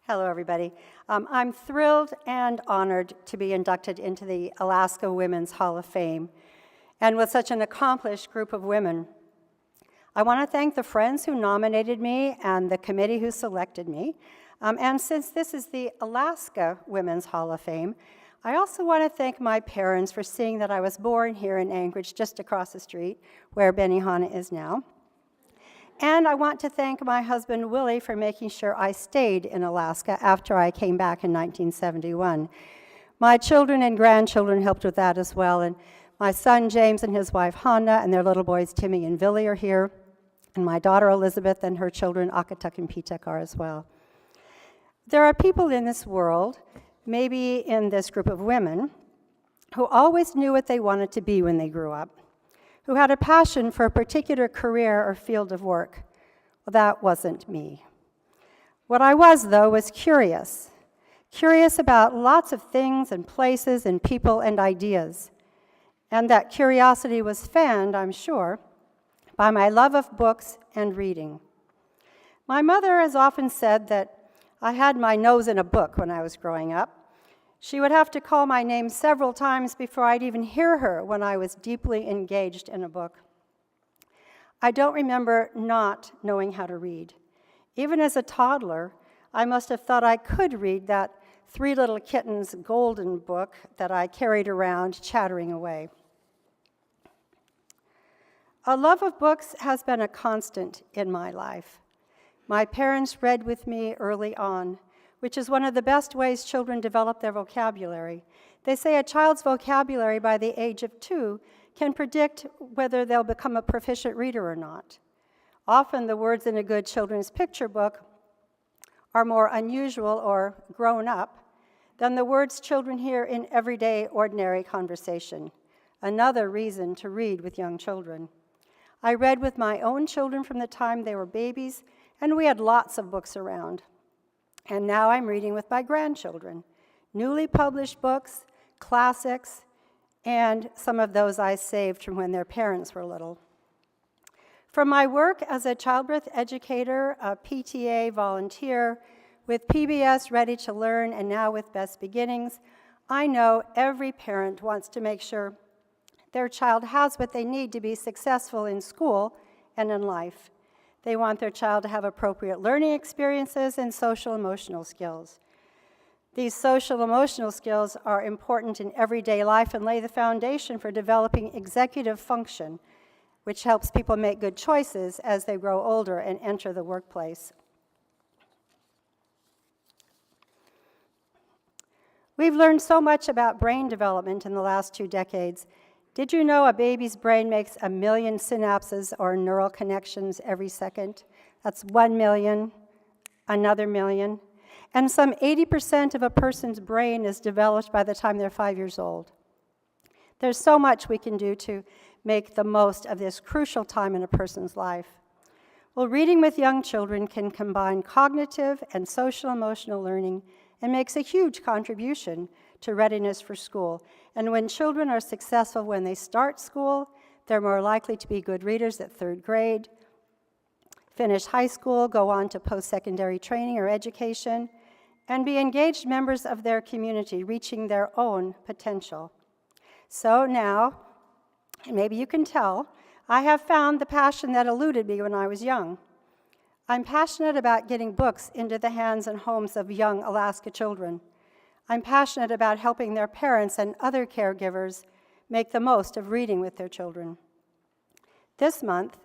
Hello, everybody. I'm thrilled and honored to be inducted into the Alaska Women's Hall of Fame, and with such an accomplished group of women. I want to thank the friends who nominated me and the committee who selected me. And since this is the Alaska Women's Hall of Fame, I also want to thank my parents for seeing that I was born here in Anchorage, just across the street, where Benihana is now. And I want to thank my husband, Willie, for making sure I stayed in Alaska after I came back in 1971. My children and grandchildren helped with that as well, and my son, James, and his wife, Hannah, and their little boys, Timmy and Billy, are here, and my daughter, Elizabeth, and her children, Akatuk and Pitek, are as well. There are people in this world, maybe in this group of women, who always knew what they wanted to be when they grew up, who had a passion for a particular career or field of work. Well, that wasn't me. What I was, though, was curious about lots of things and places and people and ideas. And that curiosity was fanned, I'm sure, by my love of books and reading. My mother has often said that I had my nose in a book when I was growing up. She would have to call my name several times before I'd even hear her when I was deeply engaged in a book. I don't remember not knowing how to read. Even as a toddler, I must have thought I could read that Three Little Kittens golden book that I carried around, chattering away. A love of books has been a constant in my life. My parents read with me early on, which is one of the best ways children develop their vocabulary. They say a child's vocabulary by the age of 2 can predict whether they'll become a proficient reader or not. Often the words in a good children's picture book are more unusual or grown up than the words children hear in everyday, ordinary conversation. Another reason to read with young children. I read with my own children from the time they were babies, and we had lots of books around. And now I'm reading with my grandchildren, newly published books, classics, and some of those I saved from when their parents were little. From my work as a childbirth educator, a PTA volunteer, with PBS Ready to Learn, and now with Best Beginnings, I know every parent wants to make sure their child has what they need to be successful in school and in life. They want their child to have appropriate learning experiences and social-emotional skills. These social-emotional skills are important in everyday life and lay the foundation for developing executive function, which helps people make good choices as they grow older and enter the workplace. We've learned so much about brain development in the last 2 decades. Did you know a baby's brain makes 1 million synapses or neural connections every second? That's 1 million, another million. And some 80% of a person's brain is developed by the time they're 5 years old. There's so much we can do to make the most of this crucial time in a person's life. Well, reading with young children can combine cognitive and social-emotional learning and makes a huge contribution to readiness for school. And when children are successful when they start school, they're more likely to be good readers at 3rd grade, finish high school, go on to post-secondary training or education, and be engaged members of their community, reaching their own potential. So now, and maybe you can tell, I have found the passion that eluded me when I was young. I'm passionate about getting books into the hands and homes of young Alaska children. I'm passionate about helping their parents and other caregivers make the most of reading with their children. This month,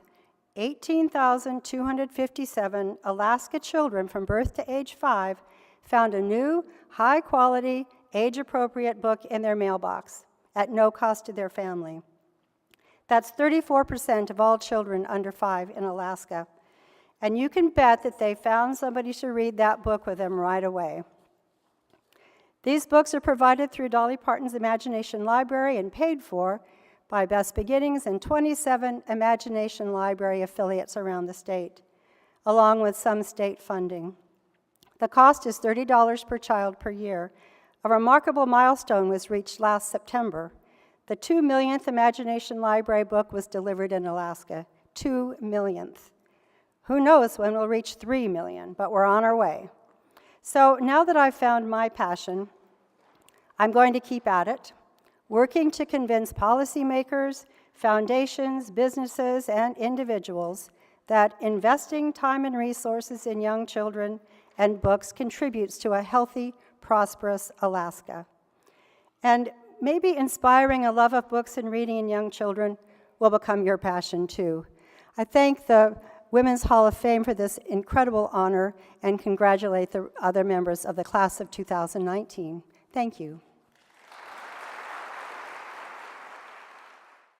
18,257 Alaska children from birth to age 5 found a new, high-quality, age-appropriate book in their mailbox at no cost to their family. That's 34% of all children under 5 in Alaska. And you can bet that they found somebody to read that book with them right away. These books are provided through Dolly Parton's Imagination Library and paid for by Best Beginnings and 27 Imagination Library affiliates around the state, along with some state funding. The cost is $30 per child per year. A remarkable milestone was reached last September. The 2 millionth Imagination Library book was delivered in Alaska. 2 millionth. Who knows when we'll reach 3 million, but we're on our way. So now that I've found my passion, I'm going to keep at it, working to convince policymakers, foundations, businesses, and individuals that investing time and resources in young children and books contributes to a healthy, prosperous Alaska. And maybe inspiring a love of books and reading in young children will become your passion too. I thank the Women's Hall of Fame for this incredible honor and congratulate the other members of the class of 2019. Thank you.